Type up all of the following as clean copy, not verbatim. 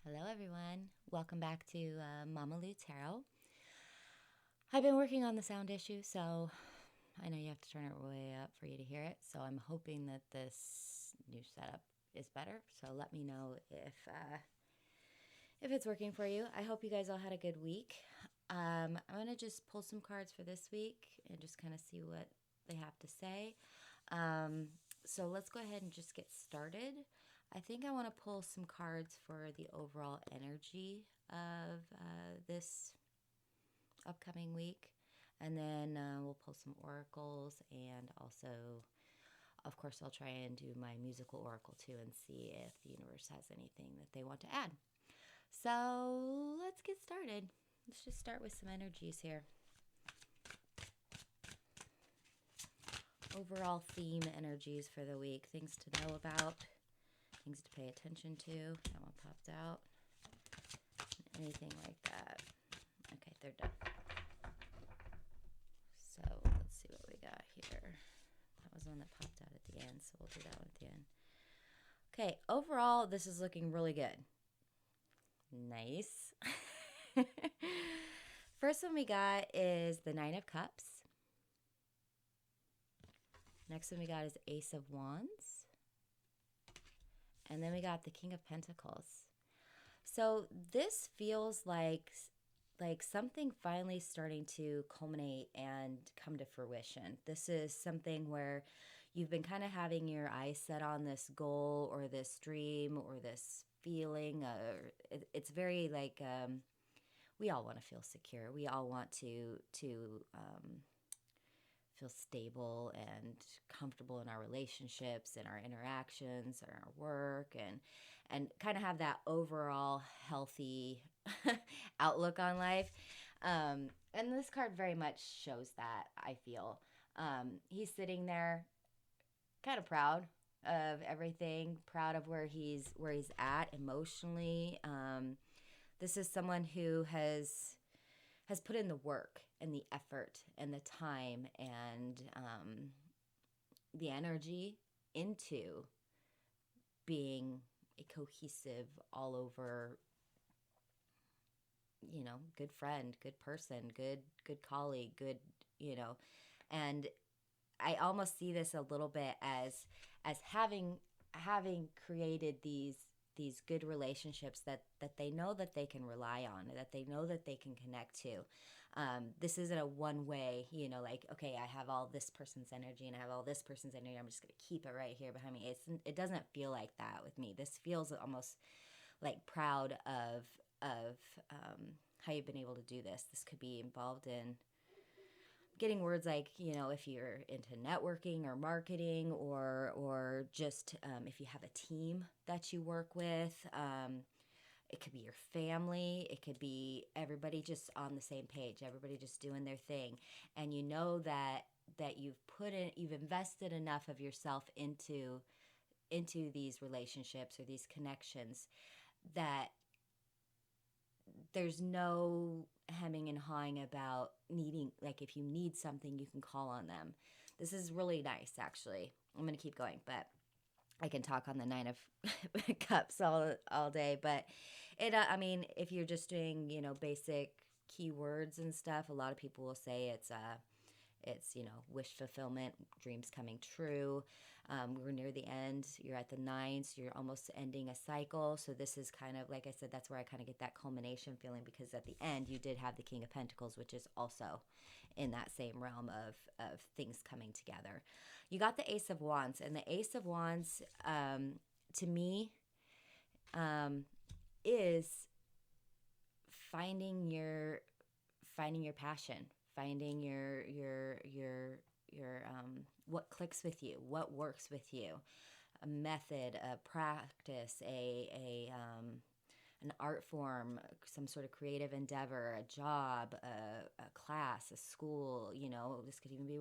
Hello everyone, welcome back to Moonology Tarot. I've been working on the sound issue, so I know you have to turn it way up for you to hear it, so I'm hoping that this new setup is better. So let me know if it's working for you. I hope you guys all had a good week. I'm going to just pull some cards for this week and just kind of see what they have to say. So let's go ahead and just get started. I think I want to pull some cards for the overall energy of this upcoming week. And then we'll pull some oracles, and also, of course, I'll try and do my musical oracle too and see if the universe has anything that they want to add. So let's get started. Let's just start with some energies here. Overall theme energies for the week, things to know about, things to pay attention to. That one popped out. Anything like that. Okay, they're done. So let's see what we got here. That was one that popped out at the end, so we'll do that one at the end. Okay, overall, this is looking really good. Nice. First one we got is the Nine of Cups. Next one we got is Ace of Wands. And then we got the King of Pentacles. So this feels like something finally starting to culminate and come to fruition. This is something where you've been kind of having your eyes set on this goal or this dream or this feeling. It's very like we all want to feel secure. We all want to feel stable and comfortable in our relationships and our interactions and our work, and kind of have that overall healthy outlook on life. And this card very much shows that, I feel. He's sitting there kind of proud of everything, proud of where he's at emotionally. This is someone who has put in the work and the effort and the time and the energy into being a cohesive, all over, good friend, good person, good colleague, good, and I almost see this a little bit as having created these good relationships that they know that they can rely on, that they know that they can connect to. This isn't a one way, like, okay, I have all this person's energy and I have all this person's energy, I'm just going to keep it right here behind me. It doesn't feel like that with me. This feels almost like proud of how you've been able to do this. This could be involved in getting words like, if you're into networking or marketing, or just if you have a team that you work with. It could be your family. It could be everybody just on the same page, everybody just doing their thing. And you know that you've invested enough of yourself into these relationships or these connections that there's no hemming and hawing about needing, like, if you need something, you can call on them. This is really nice, actually. I'm going to keep going, but I can talk on the Nine of Cups all day. But I mean, if you're just doing, basic keywords and stuff, a lot of people will say it's wish fulfillment, dreams coming true. We're near the end. You're at the 9, so you're almost ending a cycle. So this is kind of, like I said, that's where I kind of get that culmination feeling, because at the end you did have the King of Pentacles, which is also in that same realm of things coming together. You got the Ace of Wands, and the Ace of Wands, to me, is finding your passion, finding your what clicks with you, what works with you, a method, a practice, an art form, some sort of creative endeavor, a job, a class, a school. This could even be,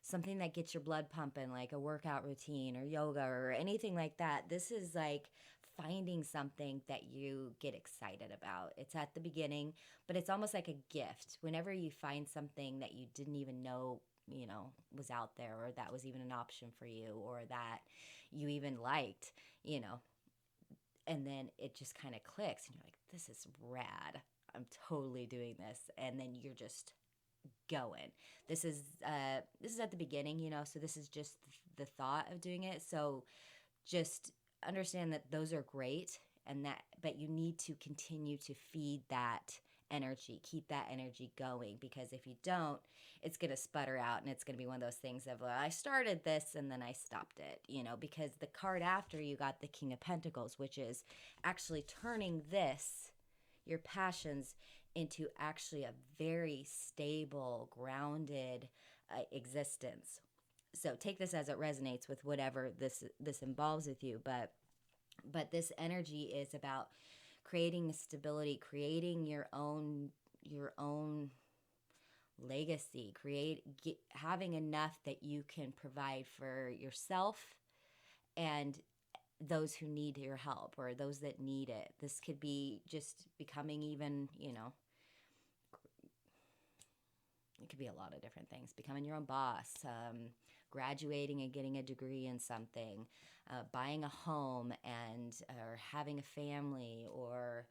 something that gets your blood pumping, like a workout routine or yoga or anything like that. This is like finding something that you get excited about. It's at the beginning, but it's almost like a gift. Whenever you find something that you didn't even know, was out there, or that was even an option for you, or that you even liked, and then it just kind of clicks and you're like, this is rad. I'm totally doing this. And then you're just going. This is at the beginning, you know, so this is just the thought of doing it. So just understand that those are great, and that, but you need to continue to feed that energy, keep that energy going, because if you don't, it's going to sputter out, and it's going to be one of those things of, well, I started this and then I stopped it, you know, because the card after you got the King of Pentacles, which is actually turning this, your passions, into actually a very stable, grounded existence. So take this as it resonates with whatever this involves with you, but this energy is about creating stability, creating your own legacy, having enough that you can provide for yourself and those who need your help, or those that need it. This could be just becoming, even, you know, it could be a lot of different things. Becoming your own boss, graduating and getting a degree in something, buying a home, or having a family, or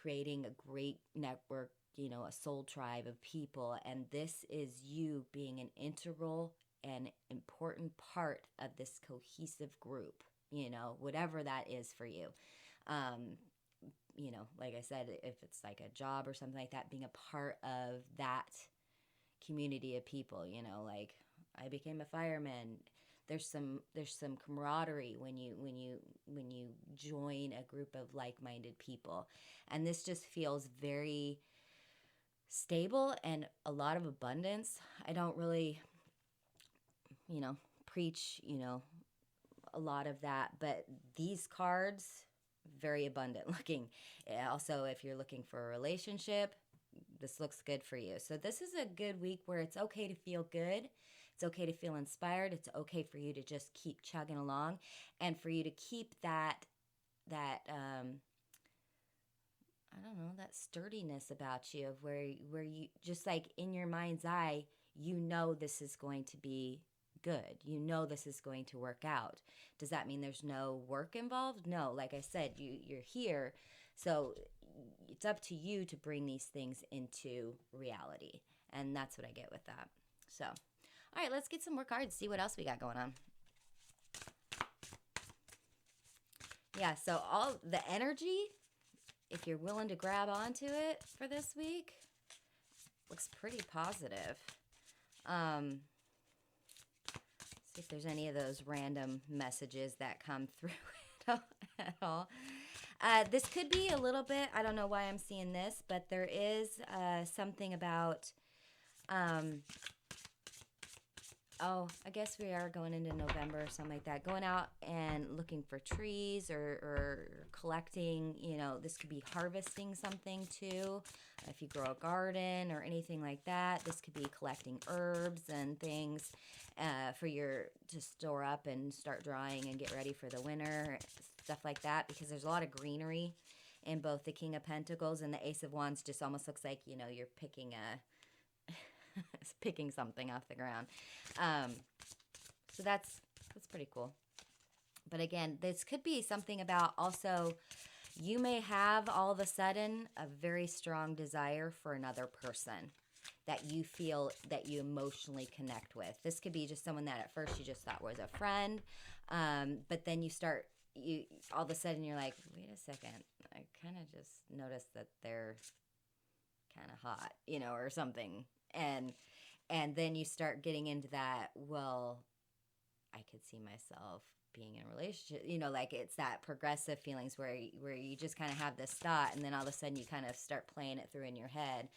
creating a great network, you know, a soul tribe of people. And this is you being an integral and important part of this cohesive group, you know, whatever that is for you. You know, like I said, if it's like a job or something like that, being a part of that community of people, you know, like I became a fireman. There's some camaraderie when you join a group of like-minded people. And this just feels very stable and a lot of abundance. I don't really, you know, preach, you know, a lot of that, but these cards, very abundant looking. Also, if you're looking for a relationship, this looks good for you. So this is a good week where it's okay to feel good. It's okay to feel inspired. It's okay for you to just keep chugging along, and for you to keep that I don't know, that sturdiness about you, of where you just, like, in your mind's eye, you know this is going to be good. You know this is going to work out. Does that mean there's no work involved? No. Like I said, you're here. So it's up to you to bring these things into reality. And that's what I get with that. So, all right, let's get some more cards, see what else we got going on. Yeah, so all the energy, if you're willing to grab onto it for this week, looks pretty positive. See if there's any of those random messages that come through at all. This could be a little bit, I don't know why I'm seeing this, but there is something about, I guess we are going into November or something like that. Going out and looking for trees, or collecting, you know, this could be harvesting something too. If you grow a garden or anything like that, this could be collecting herbs and things to store up and start drying and get ready for the winter, stuff like that, because there's a lot of greenery in both the King of Pentacles and the Ace of Wands. Just almost looks like, you know, you're picking picking something off the ground. So that's pretty cool. But again, this could be something about, also, you may have all of a sudden a very strong desire for another person that you feel that you emotionally connect with. This could be just someone that at first you just thought was a friend, but then you all of a sudden you're like, wait a second, I kind of just noticed that they're kind of hot, you know, or something. And then you start getting into that, well, I could see myself being in a relationship, you know, like it's that progressive feelings where you just kind of have this thought, and then all of a sudden you kind of start playing it through in your head.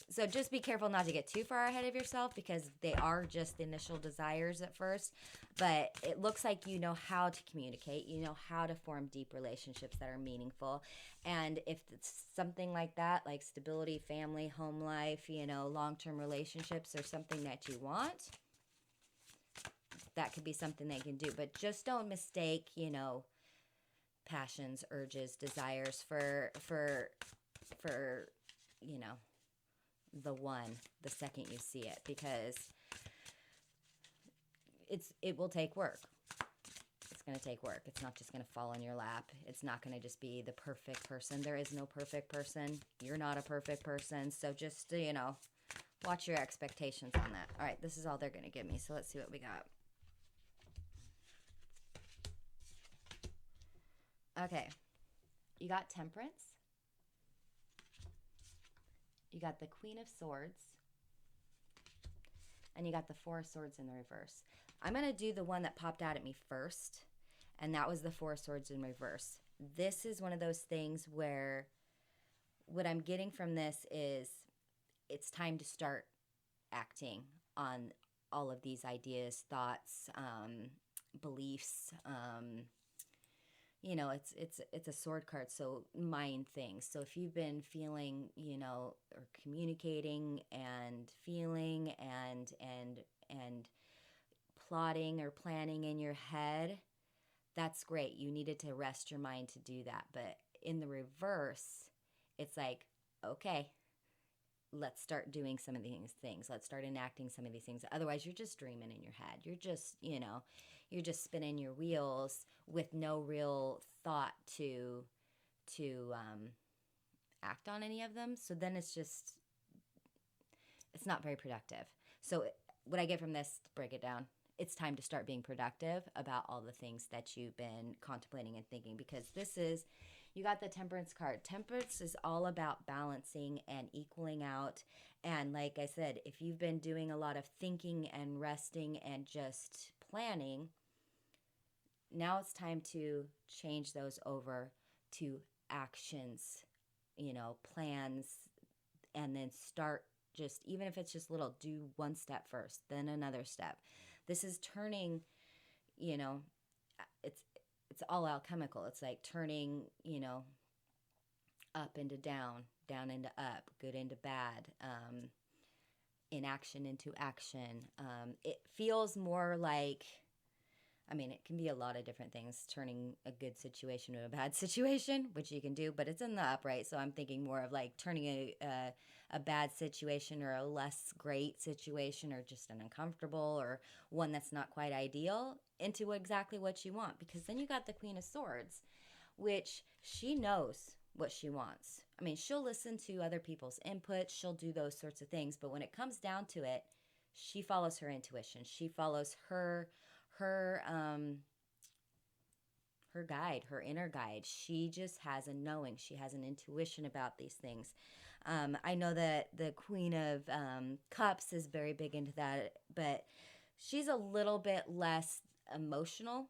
So just be careful not to get too far ahead of yourself, because they are just initial desires at first, but it looks like you know how to communicate, you know how to form deep relationships that are meaningful. And if it's something like that, like stability, family, home life, you know, long-term relationships, or something that you want, that could be something they can do. But just don't mistake, you know, passions, urges, desires for you know, the one, the second you see it, because it will take work. It's going to take work. It's not just going to fall in your lap. It's not going to just be the perfect person. There is no perfect person. You're not a perfect person. So just, you know, watch your expectations on that. All right, this is all they're going to give me. So let's see what we got. Okay, you got Temperance. You got the Queen of Swords. And you got the Four of Swords in the reverse. I'm going to do the one that popped out at me first, and that was the Four of Swords in reverse. This is one of those things where what I'm getting from this is it's time to start acting on all of these ideas, thoughts, beliefs. You know, it's a sword card, so mind things. So if you've been feeling, you know, or communicating and feeling and plotting or planning in your head, that's great. You needed to rest your mind to do that. But in the reverse, it's like, okay, let's start doing some of these things. Let's start enacting some of these things. Otherwise, you're just dreaming in your head. You're just, you know, you're just spinning your wheels with no real thought to act on any of them. So then it's not very productive. So what I get from this, to break it down, it's time to start being productive about all the things that you've been contemplating and thinking, because you got the Temperance card. Temperance is all about balancing and equaling out. And like I said, if you've been doing a lot of thinking and resting and just planning, now it's time to change those over to actions, you know, plans, and then start just, even if it's just little, do one step first, then another step. This is turning, you know, it's all alchemical. It's like turning, you know, up into down, down into up, good into bad, inaction into action. It feels more like, I mean, it can be a lot of different things, turning a good situation to a bad situation, which you can do, but it's in the upright. So I'm thinking more of like turning a bad situation or a less great situation or just an uncomfortable or one that's not quite ideal into exactly what you want. Because then you got the Queen of Swords, which she knows what she wants. I mean, she'll listen to other people's input. She'll do those sorts of things. But when it comes down to it, she follows her intuition. She follows her guide, her inner guide. She just has a knowing. She has an intuition about these things. I know that the Queen of Cups is very big into that, but she's a little bit less emotional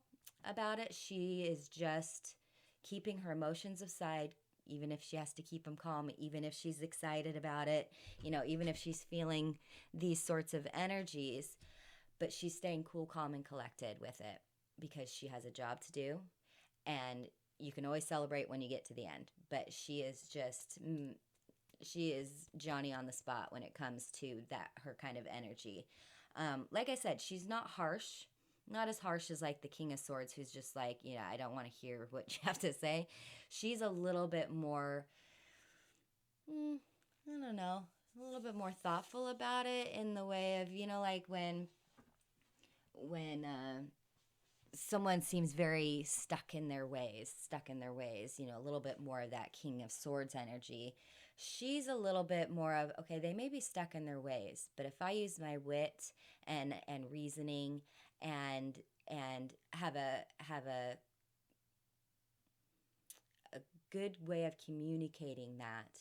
about it. She is just keeping her emotions aside, even if she has to keep them calm, even if she's excited about it, you know, even if she's feeling these sorts of energies, but she's staying cool, calm, and collected with it because she has a job to do. And you can always celebrate when you get to the end. But she is Johnny on the spot when it comes to that, her kind of energy. Like I said, she's not harsh. Not as harsh as like the King of Swords, who's just like, you know, I don't want to hear what you have to say. She's a little bit more, I don't know, a little bit more thoughtful about it in the way of, you know, like when someone seems very stuck in their ways, you know, a little bit more of that King of Swords energy. She's a little bit more of, okay, they may be stuck in their ways, but if I use my wit and reasoning and have a good way of communicating that,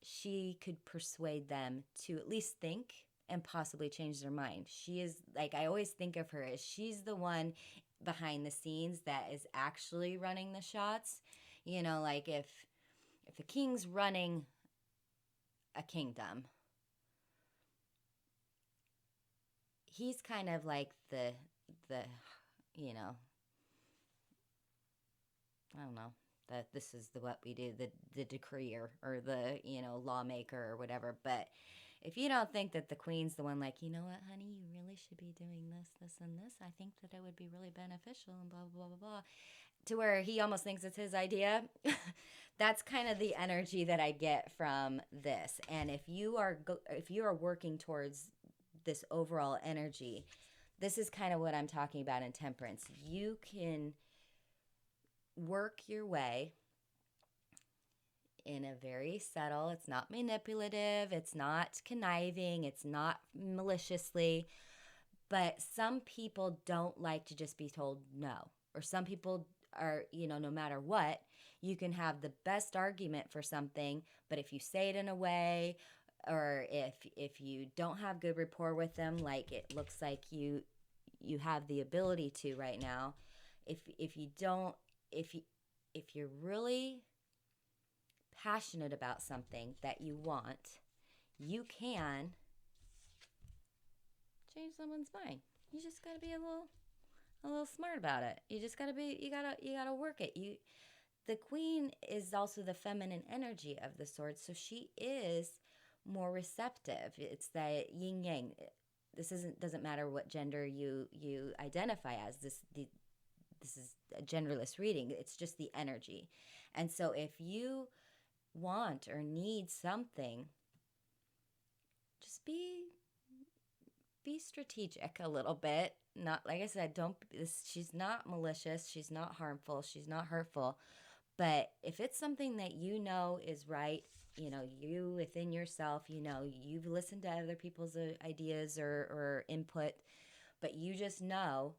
she could persuade them to at least think and possibly change their mind. She is, like, I always think of her as she's the one behind the scenes that is actually running the shots. You know, like if a king's running a kingdom, he's kind of like the you know, I don't know, that this is what we do, the decreer or the, you know, lawmaker or whatever. But if you don't think that the queen's the one, like, you know what, honey, you really should be doing this, and this, I think that it would be really beneficial and blah, blah, blah, blah, to where he almost thinks it's his idea. That's kind of the energy that I get from this. And if you are working towards this overall energy, this is kind of what I'm talking about in Temperance. You can work your way in a very subtle, it's not manipulative, it's not conniving, it's not maliciously, but some people don't like to just be told no. Or some people are, no matter what, you can have the best argument for something, but if you say it in a way, or if you don't have good rapport with them, like it looks like you have the ability to right now, if you're really passionate about something that you want, you can change someone's mind. You just got to be a little smart about it. You just got to be, you got to work it. The queen is also the feminine energy of the sword, so she is more receptive. It's that yin yang. This doesn't matter what gender you identify as. This is a genderless reading. It's just the energy. And so if you want or need something, just be strategic a little bit. Not, like I said, she's not malicious, she's not harmful, she's not hurtful. But if it's something that you know is right, you within yourself, you've listened to other people's ideas or input, but you just know.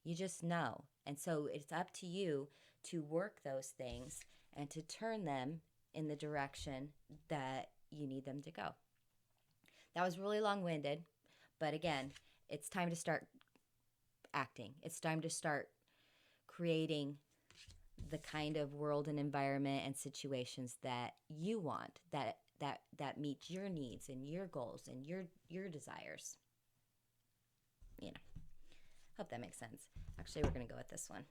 And so it's up to you to work those things and to turn them in the direction that you need them to go. That was really long-winded, but again, it's time to start acting. It's time to start creating the kind of world and environment and situations that you want, that meet your needs and your goals and your desires. Hope that makes sense. Actually, we're going to go with this one.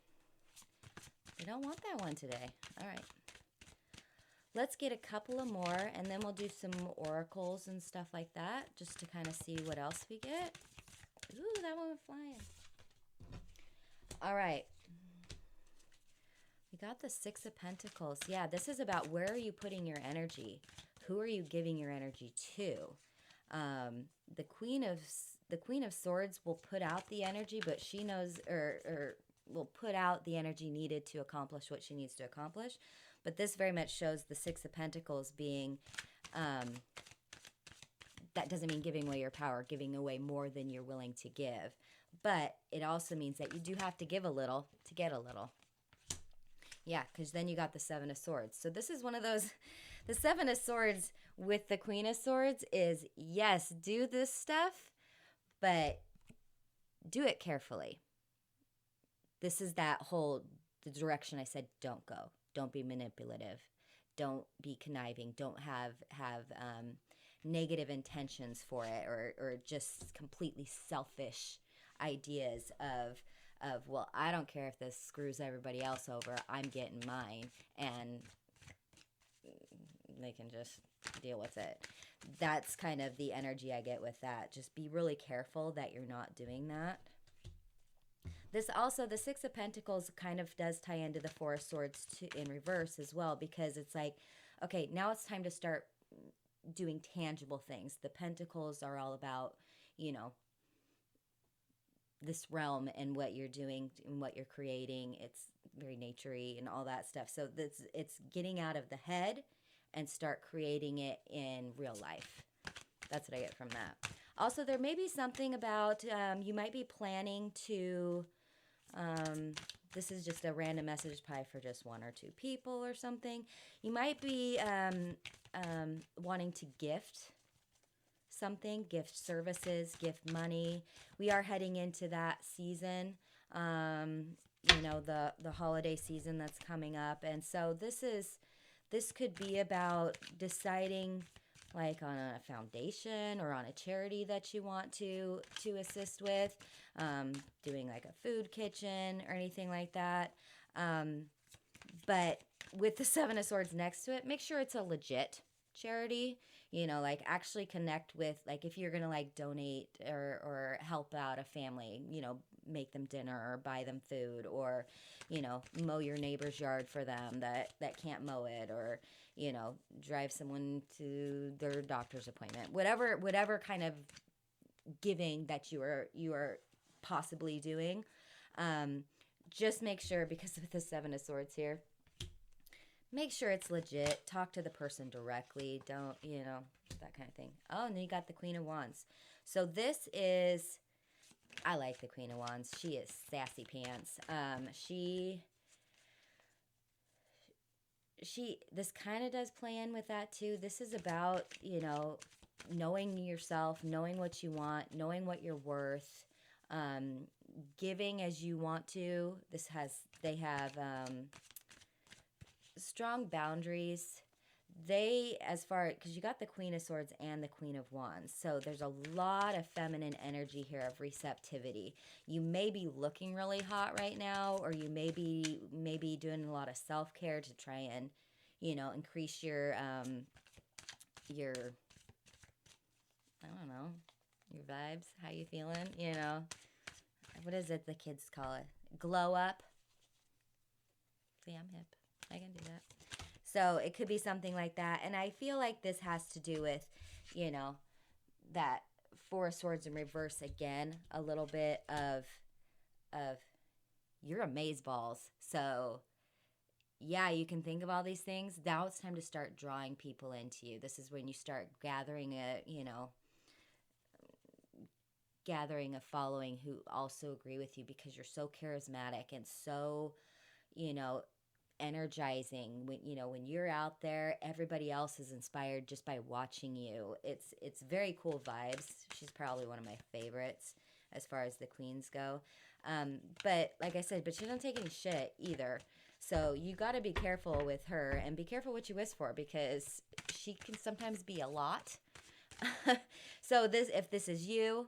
I don't want that one today. All right. Let's get a couple of more, and then we'll do some oracles and stuff like that, just to kind of see what else we get. Ooh, that one went flying. All right. We got the Six of Pentacles. Yeah, this is about where are you putting your energy? Who are you giving your energy to? The Queen of Swords will put out the energy, but she knows, or will put out the energy needed to accomplish what she needs to accomplish. But this very much shows the Six of Pentacles being, that doesn't mean giving away your power, giving away more than you're willing to give. But it also means that you do have to give a little to get a little. Yeah, because then you got the Seven of Swords. So this is one of those, the Seven of Swords with the Queen of Swords is, yes, do this stuff, but do it carefully. This is that whole, the direction I said don't go. Don't be manipulative. Don't be conniving. Don't have negative intentions for it, or just completely selfish ideas of, well, I don't care if this screws everybody else over. I'm getting mine, and they can just deal with it. That's kind of the energy I get with that. Just be really careful that you're not doing that. This also, the Six of Pentacles kind of does tie into the Four of Swords in reverse as well, because it's like, okay, now it's time to start doing tangible things. The Pentacles are all about, this realm and what you're doing and what you're creating. It's very naturey and all that stuff. So it's getting out of the head and start creating it in real life. That's what I get from that. Also, there may be something about, you might be planning to, this is just a random message pie for just one or two people or something. You might be wanting to gift something, gift services, gift money. We are heading into that season, the holiday season that's coming up. And so this could be about deciding, like, on a foundation or on a charity that you want to assist with, doing like a food kitchen or anything like that. But with the Seven of Swords next to it, make sure it's a legit charity. Like, actually connect with, like, if you're gonna like donate or help out a family, make them dinner or buy them food, or mow your neighbor's yard for them that can't mow it, or drive someone to their doctor's appointment, whatever kind of giving that you are possibly doing. Just make sure, because with the Seven of Swords here, make sure it's legit. Talk to the person directly. Don't, that kind of thing. Oh, and then you got the Queen of Wands. So this is, I like the Queen of Wands. She is sassy pants. This kind of does play in with that too. This is about, knowing yourself, knowing what you want, knowing what you're worth, giving as you want to. They have strong boundaries. Because you got the Queen of Swords and the Queen of Wands. So there's a lot of feminine energy here of receptivity. You may be looking really hot right now, or you may be doing a lot of self-care to try and, increase your, I don't know, your vibes, how you feeling, What is it the kids call it? Glow up. See, I'm hip. I can do that. So it could be something like that. And I feel like this has to do with, that Four of Swords in reverse again, a little bit of you're amazeballs. So yeah, you can think of all these things. Now it's time to start drawing people into you. This is when you start gathering gathering a following who also agree with you, because you're so charismatic and so, energizing. When you're out there, everybody else is inspired just by watching you. It's very cool vibes. She's probably one of my favorites as far as the queens go. But like I said, she doesn't take any shit either. So you got to be careful with her, and be careful what you wish for, because she can sometimes be a lot. So if this is you,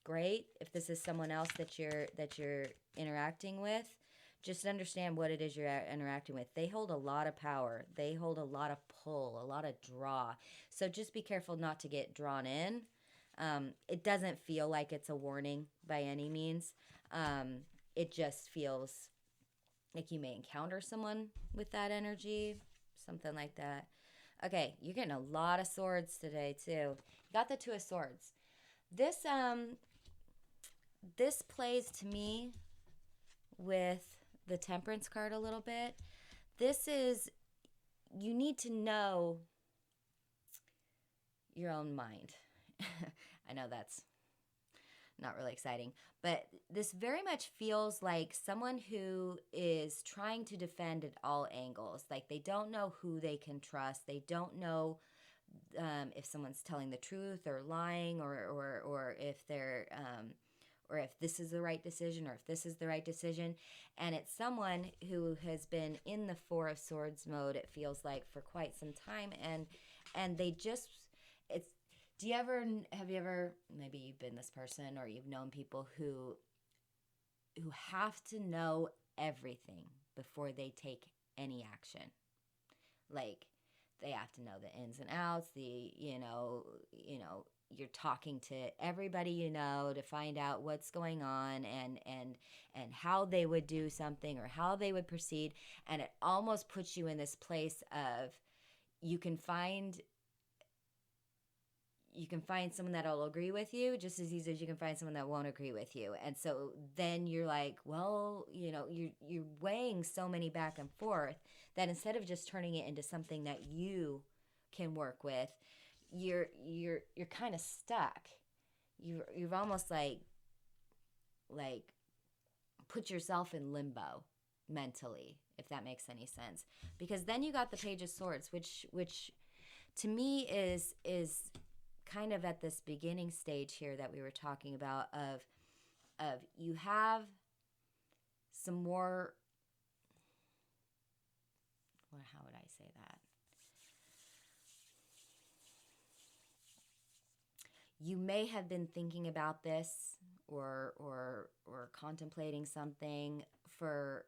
great. If this is someone else that you're interacting with, just understand what it is you're interacting with. They hold a lot of power. They hold a lot of pull, a lot of draw. So just be careful not to get drawn in. It doesn't feel like it's a warning by any means. It just feels like you may encounter someone with that energy, something like that. Okay, you're getting a lot of swords today too. You got the Two of Swords. This plays to me with the Temperance card a little bit. This is, you need to know your own mind. I know that's not really exciting, but this very much feels like someone who is trying to defend at all angles. Like they don't know who they can trust. They don't know if someone's telling the truth or lying, or if they're or if this is the right decision, or if this is the right decision. And it's someone who has been in the Four of Swords mode, it feels like, for quite some time. And they just, have you ever, maybe you've been this person, or you've known people who have to know everything before they take any action. Like, they have to know the ins and outs, you're talking to everybody to find out what's going on and how they would do something or how they would proceed. And it almost puts you in this place of you can find someone that'll agree with you just as easy as you can find someone that won't agree with you. And so then you're like, well, you're weighing so many back and forth that instead of just turning it into something that you can work with, you're kind of stuck. You've almost like put yourself in limbo mentally, if that makes any sense. Because then you got the Page of Swords, which to me is kind of at this beginning stage here that we were talking about of you have some more, how would I say that? You may have been thinking about this or contemplating something for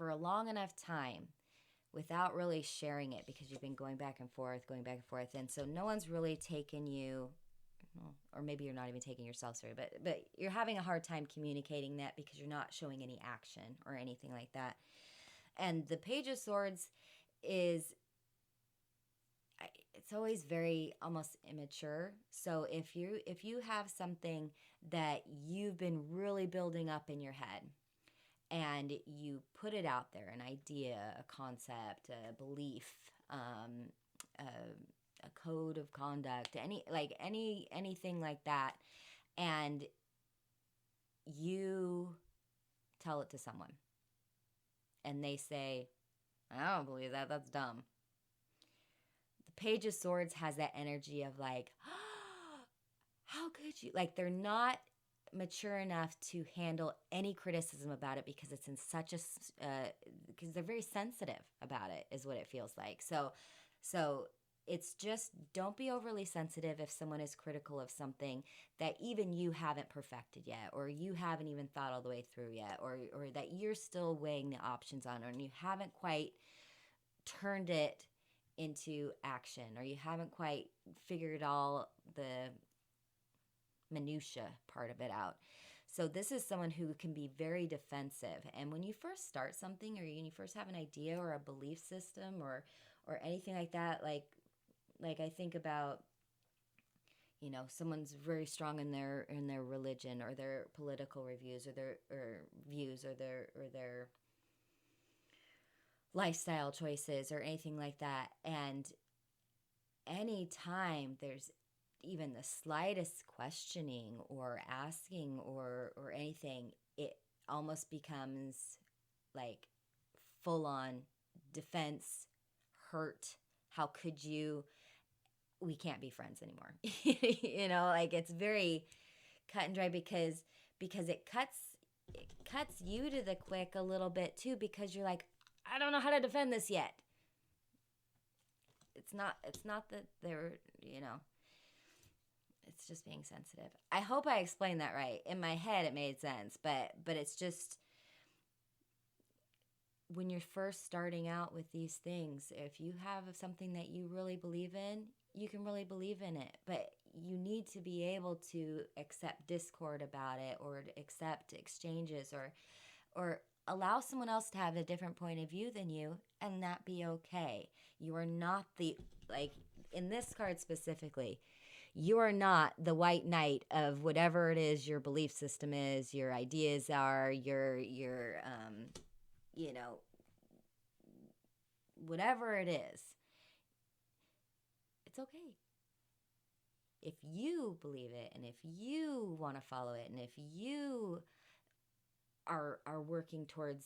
a long enough time without really sharing it, because you've been going back and forth. And so no one's really taken you, or maybe you're not even taking yourself seriously, but you're having a hard time communicating that because you're not showing any action or anything like that. And the Page of Swords is, it's always very almost immature. So if you have something that you've been really building up in your head, and you put it out there, an idea, a concept, a belief, a, a code of conduct, anything like that, and you tell it to someone, and they say, I don't believe that, that's dumb. The Page of Swords has that energy of like, oh, how could you? Like, they're not mature enough to handle any criticism about it because it's in such a because they're very sensitive about it, is what it feels like. So it's just, don't be overly sensitive if someone is critical of something that even you haven't perfected yet, or you haven't even thought all the way through yet, or that you're still weighing the options on, or you haven't quite turned it into action, or you haven't quite figured all the minutia part of it out. So this is someone who can be very defensive. And when you first start something, or when you first have an idea or a belief system or anything like that, like I think about, someone's very strong in their religion, or their political reviews, or their views, or their lifestyle choices, or anything like that. And anytime there's even the slightest questioning or asking or anything, it almost becomes like full on defense, hurt. How could you? We can't be friends anymore. Like, it's very cut and dry, because it cuts you to the quick a little bit too, because you're like, I don't know how to defend this yet. It's not that they're, it's just being sensitive. I hope I explained that right. In my head, it made sense, but it's just, when you're first starting out with these things, if you have something that you really believe in, you can really believe in it, but you need to be able to accept discord about it, or to accept exchanges, or allow someone else to have a different point of view than you, and that be okay. You are not like in this card specifically, you are not the white knight of whatever it is your belief system is, your ideas are, your whatever it is. It's okay. If you believe it, and if you want to follow it, and if you are working towards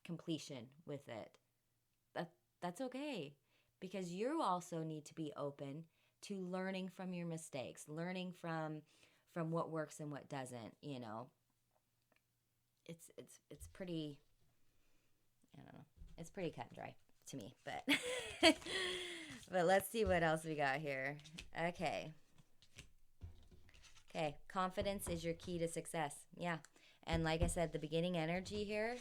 completion with it, that's okay. Because you also need to be open to learning from your mistakes, learning from what works and what doesn't. It's pretty, I don't know, it's pretty cut and dry to me, but but let's see what else we got here. Okay, confidence is your key to success. Yeah, and like I said, the beginning energy here,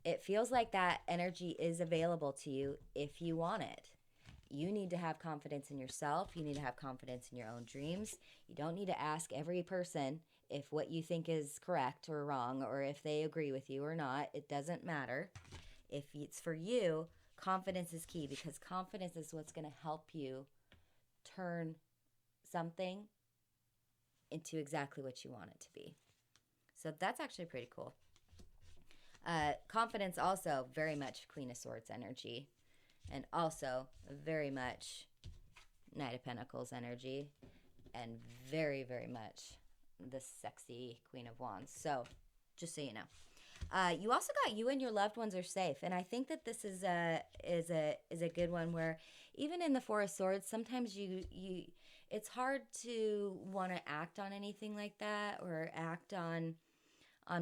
it feels like that energy is available to you if you want it. You need to have confidence in yourself. You need to have confidence in your own dreams. You don't need to ask every person if what you think is correct or wrong, or if they agree with you or not. It doesn't matter. If it's for you, confidence is key, because confidence is what's going to help you turn something into exactly what you want it to be. So that's actually pretty cool. Confidence also very much Queen of Swords energy, and also very much Knight of Pentacles energy, and very, very much the sexy Queen of Wands. So just so you know. You also got you and your loved ones are safe, and I think that this is a good one, where even in the Four of Swords, sometimes you it's hard to want to act on anything like that, or act on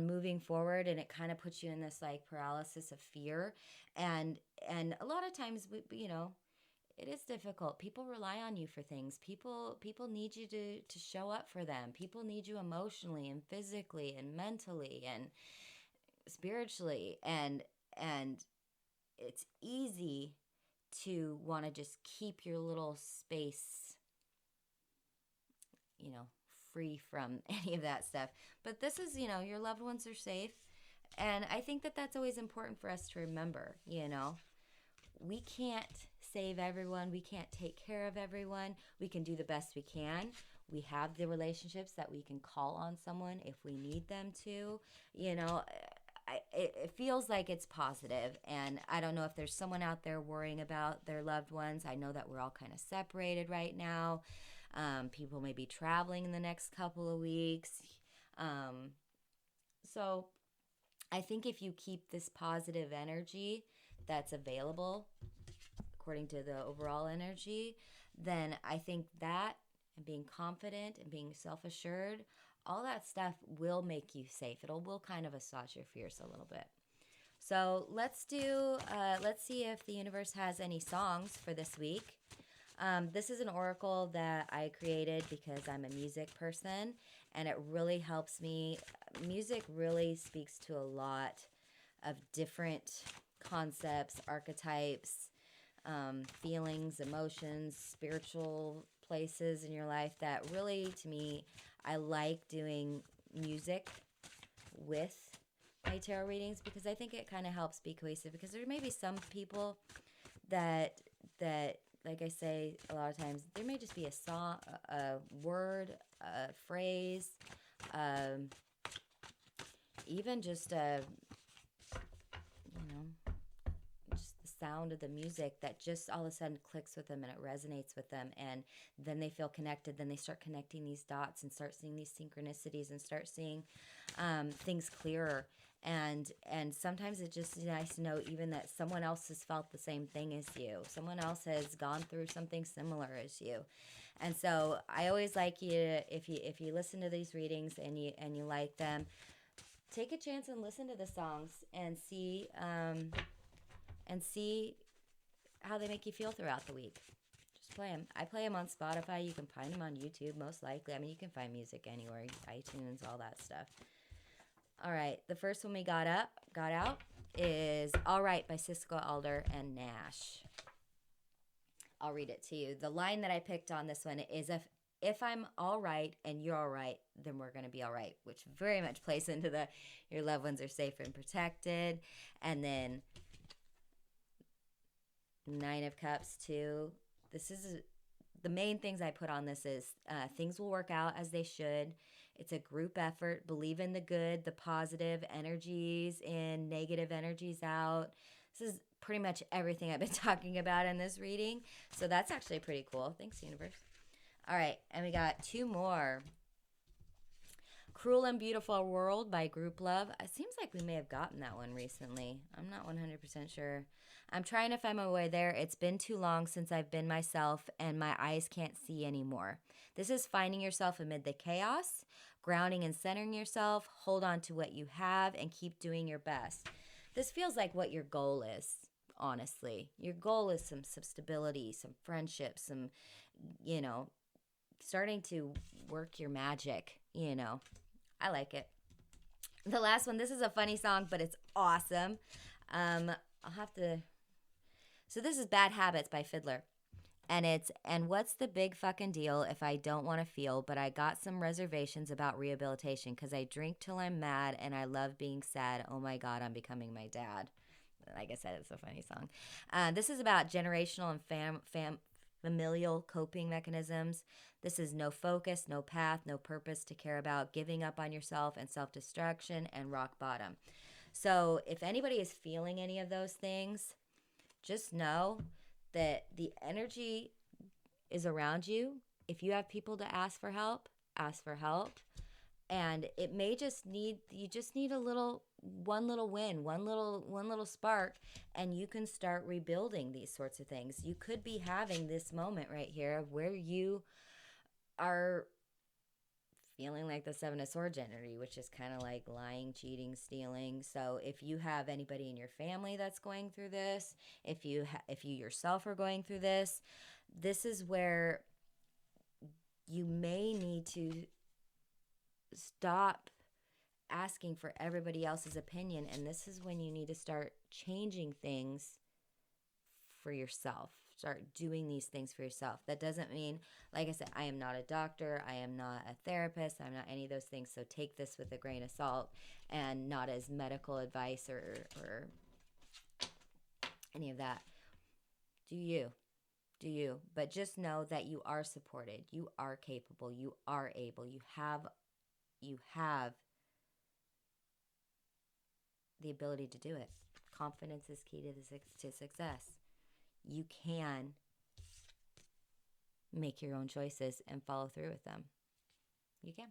moving forward, and it kind of puts you in this like paralysis of fear, and a lot of times it is difficult. People rely on you for things. People need you to show up for them. People need you emotionally and physically and mentally and spiritually, and it's easy to want to just keep your little space, free from any of that stuff. But this is, your loved ones are safe, and I think that that's always important for us to remember. we can't save everyone. We can't take care of everyone. We can do the best we can. We have the relationships that we can call on someone if we need them to. You know, it feels like it's positive. And I don't know if there's someone out there worrying about their loved ones. I know that we're all kind of separated right now. People may be traveling in the next couple of weeks. So I think if you keep this positive energy that's available according to the overall energy, then I think that and being confident and being self-assured, all that stuff will make you safe. Will kind of assuage your fears a little bit. So let's see if the universe has any songs for this week. This is an oracle that I created because I'm a music person, and it really helps me. Music really speaks to a lot of different concepts, archetypes, feelings, emotions, spiritual places in your life that really, to me, I like doing music with my tarot readings because I think it kind of helps be cohesive, because there may be some people that like I say a lot of times, there may just be a song, a word, a phrase, even just just the sound of the music that just all of a sudden clicks with them and it resonates with them, and then they feel connected. Then they start connecting these dots and start seeing these synchronicities and start seeing things clearer. And sometimes it's just nice to know even that someone else has felt the same thing as you. Someone else has gone through something similar as you. And so I always like you to, if you listen to these readings and you like them, take a chance and listen to the songs and see how they make you feel throughout the week. Just play them. I play them on Spotify. You can find them on YouTube, most likely. I mean, you can find music anywhere, iTunes, all that stuff. All right, the first one we got out is All Right by Cisco, Adler, and Gnash. I'll read it to you. The line that I picked on this one is, if I'm all right and you're all right, then we're going to be all right, which very much plays into your loved ones are safe and protected. And then Nine of Cups too. This is the main things I put on this is things will work out as they should. It's a group effort. Believe in the good, the positive energies in, negative energies out. This is pretty much everything I've been talking about in this reading. So that's actually pretty cool. Thanks, universe. All right, and we got two more. Cruel and Beautiful World by Grouplove. It seems like we may have gotten that one recently. I'm not 100% sure. I'm trying to find my way there. It's been too long since I've been myself, and my eyes can't see anymore. This is finding yourself amid the chaos, grounding and centering yourself, hold on to what you have, and keep doing your best. This feels like what your goal is, honestly. Your goal is some stability, some friendship, some, starting to work your magic, I like it. The last one, this is a funny song, but it's awesome. So this is Bad Habits by FIDLAR. And what's the big fucking deal if I don't want to feel, but I got some reservations about rehabilitation because I drink till I'm mad and I love being sad. Oh my God, I'm becoming my dad. Like I said, it's a funny song. This is about generational and familial coping mechanisms. This is no focus, no path, no purpose to care about, giving up on yourself and self-destruction and rock bottom. So if anybody is feeling any of those things, just know that the energy is around you. If you have people to ask for help, ask for help. And it may you just need one little win, one little spark, and you can start rebuilding these sorts of things. You could be having this moment right here of where you are feeling like the Seven of Swords energy, which is kind of like lying, cheating, stealing. So if you have anybody in your family that's going through this, if you yourself are going through this, this is where you may need to stop asking for everybody else's opinion, and this is when you need to start changing things for yourself. Start doing these things for yourself. That doesn't mean, like I said, I am not a doctor, I am not a therapist, I'm not any of those things, so take this with a grain of salt and not as medical advice or any of that. Do you. Do you. But just know that you are supported. You are capable. You are able. You have the ability to do it. Confidence is key to success. You can make your own choices and follow through with them. You can.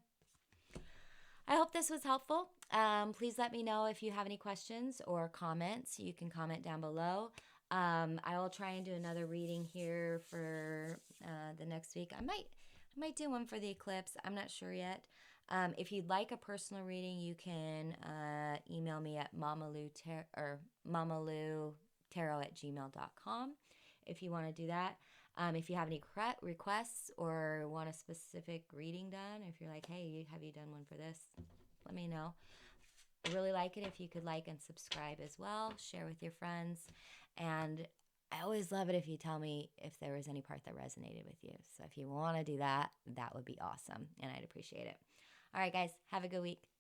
I hope this was helpful. Please let me know if you have any questions or comments. You can comment down below. I will try and do another reading here for the next week. I might do one for the eclipse. I'm not sure yet. If you'd like a personal reading, you can email me at mamalutarot@gmail.com if you want to do that. If you have any requests or want a specific reading done, if you're like, hey, have you done one for this? Let me know. I really like it if you could like and subscribe as well. Share with your friends. And I always love it if you tell me if there was any part that resonated with you. So if you want to do that, that would be awesome. And I'd appreciate it. All right, guys, have a good week.